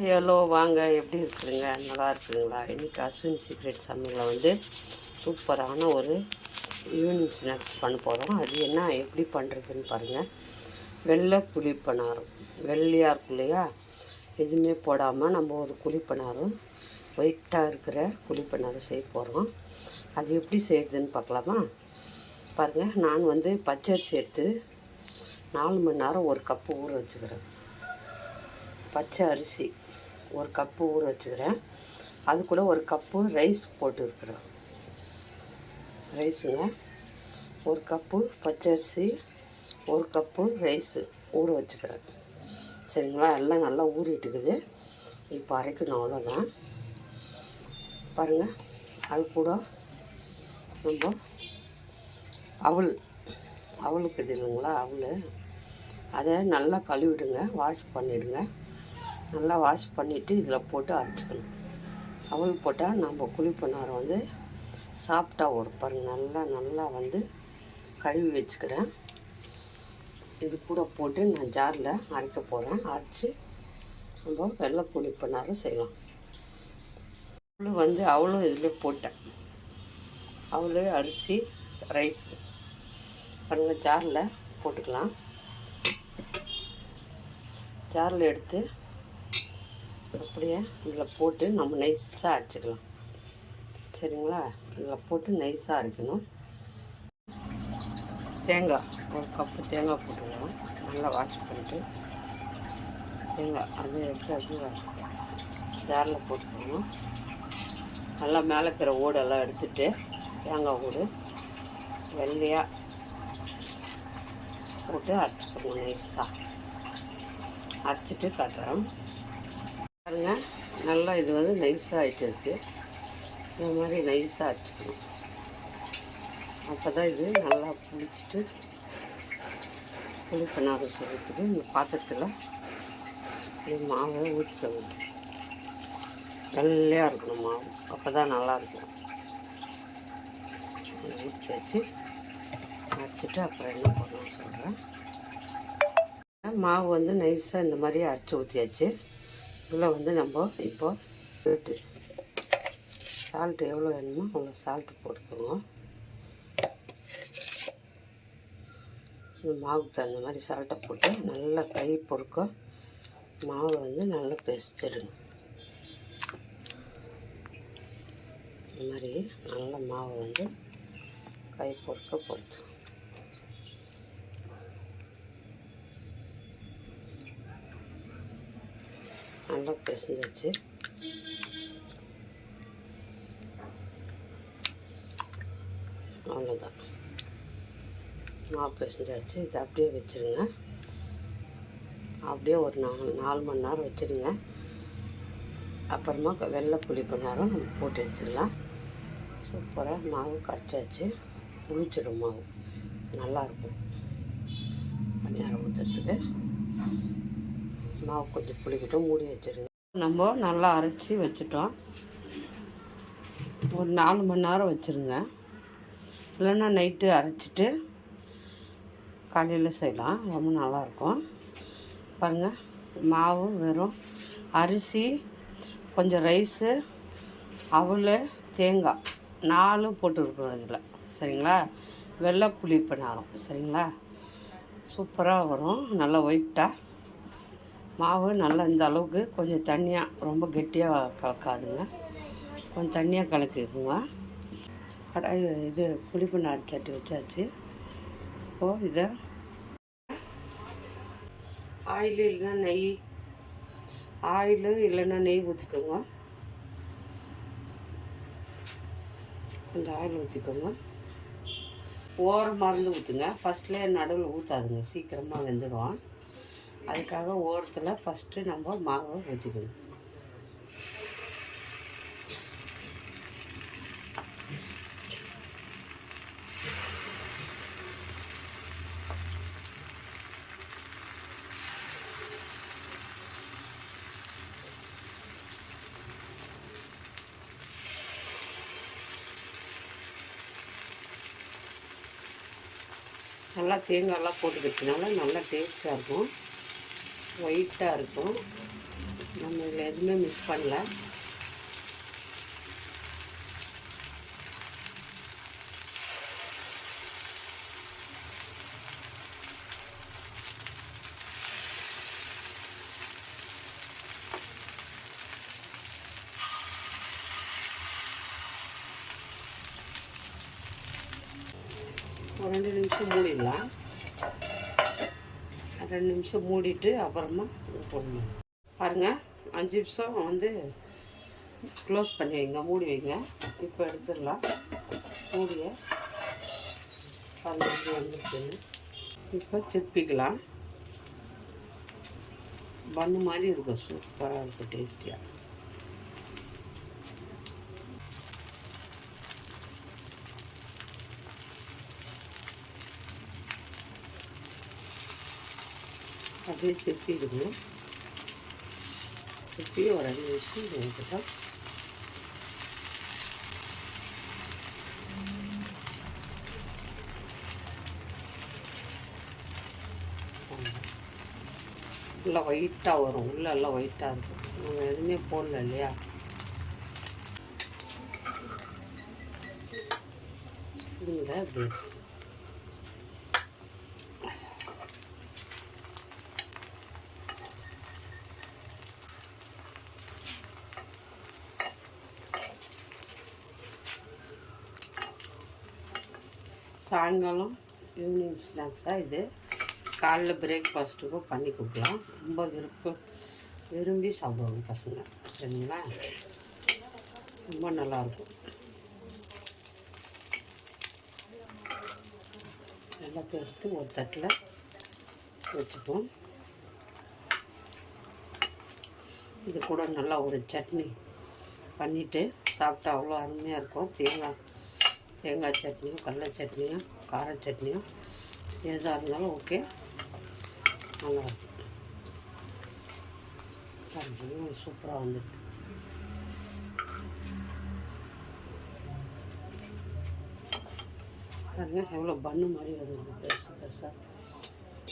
Hello வாங்க, எப்படி இருக்குதுங்க? நல்லா இருக்குதுங்களா? இன்றைக்கி அஸ்வின் சீக்ரெட் சமையலில் வந்து சூப்பரான ஒரு ஈவினிங் ஸ்நாக்ஸ் பண்ண போகிறோம். அது என்ன எப்படி பண்ணுறதுன்னு பாருங்கள். வெள்ளை குழிப்பணியாரம், வெள்ளையாக இருக்கும் இல்லையா, எதுவுமே போடாமல் நம்ம ஒரு குழிப்பணியாரம் ஒயிட்டாக இருக்கிற குழிப்பணியாரம் செய்ய போகிறோம். அது எப்படி செய்யுதுன்னு பார்க்கலாமா? பாருங்கள், நான் வந்து பச்சரிசி எடுத்து 4 மணி நேரம் ஒரு கப்பு ஊற வச்சுக்கிறேன். பச்சை அரிசி ஒரு கப்பு ஊற வச்சுக்கிறேன். அது கூட ஒரு கப்பு ரைஸ் போட்டுருக்குறேன். ரைஸுங்க, ஒரு கப்பு பச்சரிசி, ஒரு கப்பு ரைஸு ஊற வச்சுக்கிறேன். சரிங்களா? எல்லாம் நல்லா ஊறிட்டுக்குது. இப்போ அரைக்கணும், அவ்வளோதான். பாருங்கள், அது கூட நம்ம அவளுக்கு இது இல்லைங்களா, அதை நல்லா கழுவிடுங்க, வாஷ் பண்ணிவிடுங்க. நல்லா வாஷ் பண்ணிவிட்டு இதில் போட்டு அரைச்சிக்கணும். அவல் போட்டால் நம்ம குழிப்பணியாரம் வந்து சாப்பிட்டா வரும். பாருங்கள், நல்லா வந்து கழுவி வச்சுக்கிறேன். இது கூட போட்டு நான் ஜாரில் அரைக்க போகிறேன். அரைச்சி நம்ம வெள்ளை குழிப்பணியாரம் செய்யலாம். அவளும் இதில் போட்டேன். அவள், அரிசி, ரைஸ் பாருங்கள், ஜாரில் போட்டுக்கலாம். ஜாரில் எடுத்து அப்படியே இதில் போட்டு நம்ம நைஸாக அரைச்சிக்கலாம். சரிங்களா? இதில் போட்டு நைஸாக அரைக்கணும். தேங்காய், ஒரு கப்பு தேங்காய் போட்டுக்கலாம். நல்லா வாஷ் பண்ணிட்டு தேங்காய் அதை எடுத்து அப்படியே ஜாரில் போட்டுக்கணும். நல்லா மேலே இருக்கிற ஓடெல்லாம் எடுத்துகிட்டு தேங்காய் ஓடு வெள்ளையாக போட்டு அரைச்சிக்கணும். நைஸாக அரைச்சிட்டு காட்டுறேன் பாருங்க. நல்லா இது வந்து நைஸாக ஆகிட்டு இருக்குது. இந்த மாதிரி நைஸாக அரைச்சிக்கணும். அப்போ தான் இது நல்லா புளிச்சிட்டு குழிப்பணியாரம் செய்கிறதுக்கு இந்த பாத்திரத்தில் இது மாவை ஊற்றிக்கணும். வெள்ளையாக இருக்கணும் மாவு, அப்போ தான் நல்லாயிருக்கும். ஊற்றி வச்சு அரைச்சிட்டு அப்புறம் என்ன பண்ணணும் சொல்கிறேன். மாவு வந்து நைஸாக இந்த மாதிரி அரைச்சி ஊற்றியாச்சு. இதில் வந்து நம்ம இப்போ சால்ட்டு எவ்வளோ வேணுமோ அவ்வளோ சால்ட்டு போட்டுக்கோங்க. இந்த மாவுக்கு தகுந்த மாதிரி சால்ட்டை போட்டு நல்லா கை பொறுக்க மாவை வந்து நல்லா பிசைச்சிடுங்க. இந்த மாதிரி நல்ல மாவை வந்து கை பொறுத்து நல்லா பிசைஞ்சாச்சு. அவ்வளோதான், மாவு பிசைஞ்சாச்சு. இதை அப்படியே வச்சுருங்க. அப்படியே ஒரு 4 மணி நேரம் வச்சுருங்க. அப்புறமா வெள்ளை குழிப்பணியாரம் நம்ம போட்டு எடுத்துடலாம். சூப்பராக மாவு கரைச்சாச்சு. புளிச்சிடும் மாவு, நல்லாயிருக்கும் பணியாரம் ஊற்றுறதுக்கு. மாவு கொஞ்சம் புளிக்கிட்டும், மூடி வச்சுருங்க. நம்ம நல்லா அரைச்சி வச்சுட்டோம். ஒரு 4 மணி நேரம் வச்சுருங்க. இல்லைன்னா நைட்டு அரைச்சிட்டு காலையில் செய்யலாம், ரொம்ப நல்லாயிருக்கும். பாருங்கள், மாவு வெறும் அரிசி, கொஞ்சம் ரைஸு, அவல், தேங்காய் 4 போட்டுருக்குறோம் இதில். சரிங்களா? வெள்ளை குழிப்பணியாரம். சரிங்களா? சூப்பராக வரும், நல்லா ஒயிட்டாக. மாவு நல்லா இந்த அளவுக்கு கொஞ்சம் தண்ணியாக, ரொம்ப கெட்டியாக கலக்காதுங்க, கொஞ்சம் தண்ணியாக கலக்கிக்குங்க. கடாய் இது குழிப்பணியாரம் சட்டி வச்சாச்சு. இப்போது இதை ஆயில் இல்லைன்னா நெய் ஊற்றிக்கோங்க. கொஞ்சம் ஆயில் ஊற்றிக்கோங்க. ஓரமாக இருந்து ஊற்றுங்க. ஃபஸ்ட்லேயே நடுவில் ஊற்றாதுங்க, சீக்கிரமாக வெந்துடும். அதுக்காக ஓரத்தில் ஃபஸ்ட்டு நம்ம மாவை ஊற்றிக்கணும். நல்லா தேங்காயெல்லாம் போட்டுக்கிறதுனால நல்லா டேஸ்ட்டாக இருக்கும், ஒயிட்டாக இருக்கும். நம்ம இதில் எதுவுமே மிக்ஸ் பண்ணல. ஒரு 2 நிமிஷம் மூடிடலாம். 2 நிமிஷம் மூடிட்டு அப்புறமா போடணும். பாருங்கள், 5 நிமிஷம் வந்து க்ளோஸ் பண்ணி வைங்க, மூடி வைங்க. இப்போ எடுத்துடலாம் மூடிய. வந்துருக்கு. இப்போ திருப்பிக்கலாம். பண்ணு மாதிரி இருக்கும், சூப்பராக இருக்கும், டேஸ்டியாக. அப்படியே திருப்பிடுங்க. திருப்பி ஒரு 5 நிமிஷம் வேகட்டும். எல்லாம் ஒயிட்டாக வரும், உள்ளே எல்லாம் ஒயிட்டாக இருக்கும். நம்ம எதுவுமே போடல இல்லையா. இதில் அப்படி சாயங்காலம் ஈவினிங் ஸ்நாக்ஸாக இது காலைல பிரேக்ஃபாஸ்ட்டுக்கும் பண்ணி கொடுக்கலாம். ரொம்ப விரும்பி சாப்பிடுவாங்க பசங்க, சரிங்களா. ரொம்ப நல்லாயிருக்கும். எல்லாத்தையும் எடுத்து ஒரு தட்டில் வச்சுப்போம். இது கூட நல்லா ஒரு சட்னி பண்ணிவிட்டு சாப்பிட்டா அவ்வளோ அருமையாக இருக்கும். தேங்காய் சட்னியும் கடலை சட்னியும் கார சட்னியும் எதாக இருந்தாலும் ஓகே, நல்லாயிருக்கும். சூப்பராக வந்துருக்கு. பாருங்க எவ்வளோ பண்ணு மாதிரி வந்துருக்கு, பெருசாக பெருசாக.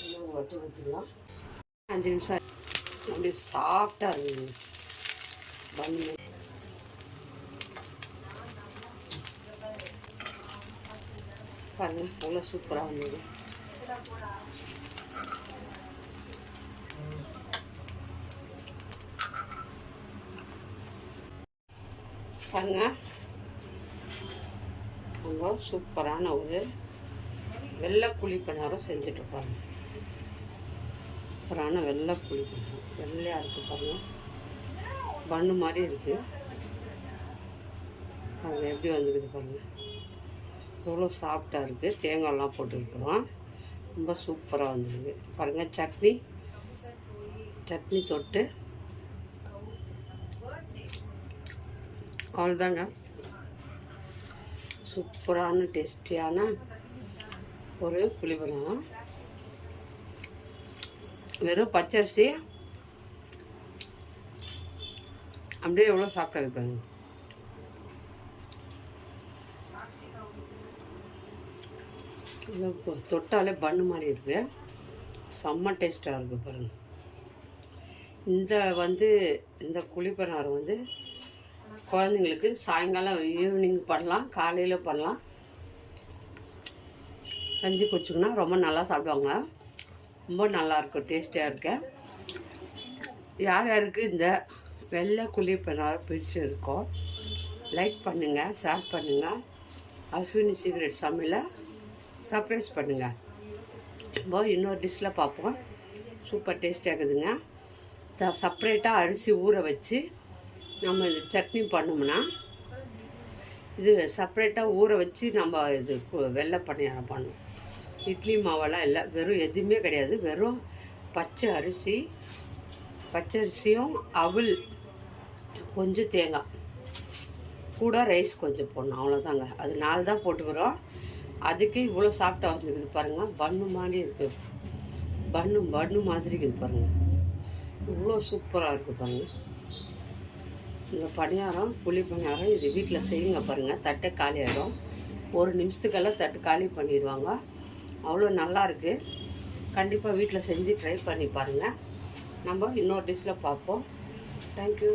இன்னும் வட்டி ஊற்றிடலாம். 5 நிமிஷம் அப்படியே சாஃப்டாக இருக்குது பண்ணு. பாருங்க எவ்வளோ சூப்பராக வந்தது. பாருங்க ரொம்ப சூப்பரான ஒரு வெள்ளை புளி பணியாரம் செஞ்சுட்டு பாருங்க. சூப்பரான வெள்ளை புளி பணியாரம், வெள்ளையாக இருக்குது பாருங்க, பண்ணு மாதிரி இருக்குது. அது எப்படி வந்துருக்குது பாருங்கள், எவ்வளோ சாஃப்டாக இருக்குது. தேங்காயெல்லாம் போட்டுருக்குறோம், ரொம்ப சூப்பராக வந்துருக்கு பாருங்கள். சட்னி தொட்டு அவ்வளோதாங்க. சூப்பரான டேஸ்டியான ஒரு புளி பணியாரம். வெறும் பச்சரிசி அப்படியே எவ்வளோ சாஃப்டாக இருப்பாங்க. தொட்டாலே பண்ணு மாதிரி இருக்குது, செம்ம டேஸ்ட்டாக இருக்குது பாருங்கள். இந்த குழிப்பணியாரம் வந்து குழந்தைங்களுக்கு சாயங்காலம் ஈவினிங் பண்ணலாம், காலையில் பண்ணலாம். கஞ்சி குடிச்சிங்கன்னா ரொம்ப நல்லா சாப்பிடுவாங்க, ரொம்ப நல்லாயிருக்கும், டேஸ்டியாக இருக்கு. யார் யாருக்கு இந்த வெள்ளை குழிப்பணியாரம் பிடிச்சிருக்கோ லைக் பண்ணுங்கள், ஷேர் பண்ணுங்கள். அஸ்வினி சீக்ரெட் சமையலை சர்ப்ரைஸ் பண்ணுங்கள். இப்போ இன்னொரு டிஷ்ஷில் பார்ப்போம். சூப்பர் டேஸ்டியாக இருக்குதுங்க. செப்ரேட்டாக அரிசி ஊற வச்சு நம்ம இது சட்னி பண்ணோம்னா, இது செப்ரேட்டாக ஊற வச்சு நம்ம இது வெள்ளை பணியாரம் பண்ணோம். இட்லி மாவெல்லாம் இல்லை, வெறும் எதுவுமே கிடையாது. வெறும் பச்சரிசியும் அவல் கொஞ்சம் தேங்காய் கூட ரைஸ் கொஞ்சம் போடணும், அவ்வளோதாங்க. அது 4 தான் போட்டுக்கிறோம். அதுக்கு இவ்வளோ சாஃப்டாக வந்துருக்குது பாருங்கள். பண்ணு மாதிரி இருக்குது, பண்ணு மாதிரி இருக்குது பாருங்கள், இவ்வளோ சூப்பராக இருக்குது பாருங்கள். இந்த பணியாரம் புளி பணியாரம் இது வீட்டில் செய்யுங்க பாருங்கள். தட்டை காலி ஆகிடும், 1 நிமிஷத்துக்கெல்லாம் தட்டு காலி பண்ணிடுவாங்க. அவ்வளோ நல்லாயிருக்கு. கண்டிப்பாக வீட்டில் செஞ்சு ட்ரை பண்ணி பாருங்கள். நம்ம இன்னொரு டிஷ்ஷில் பார்ப்போம். தேங்க்யூ.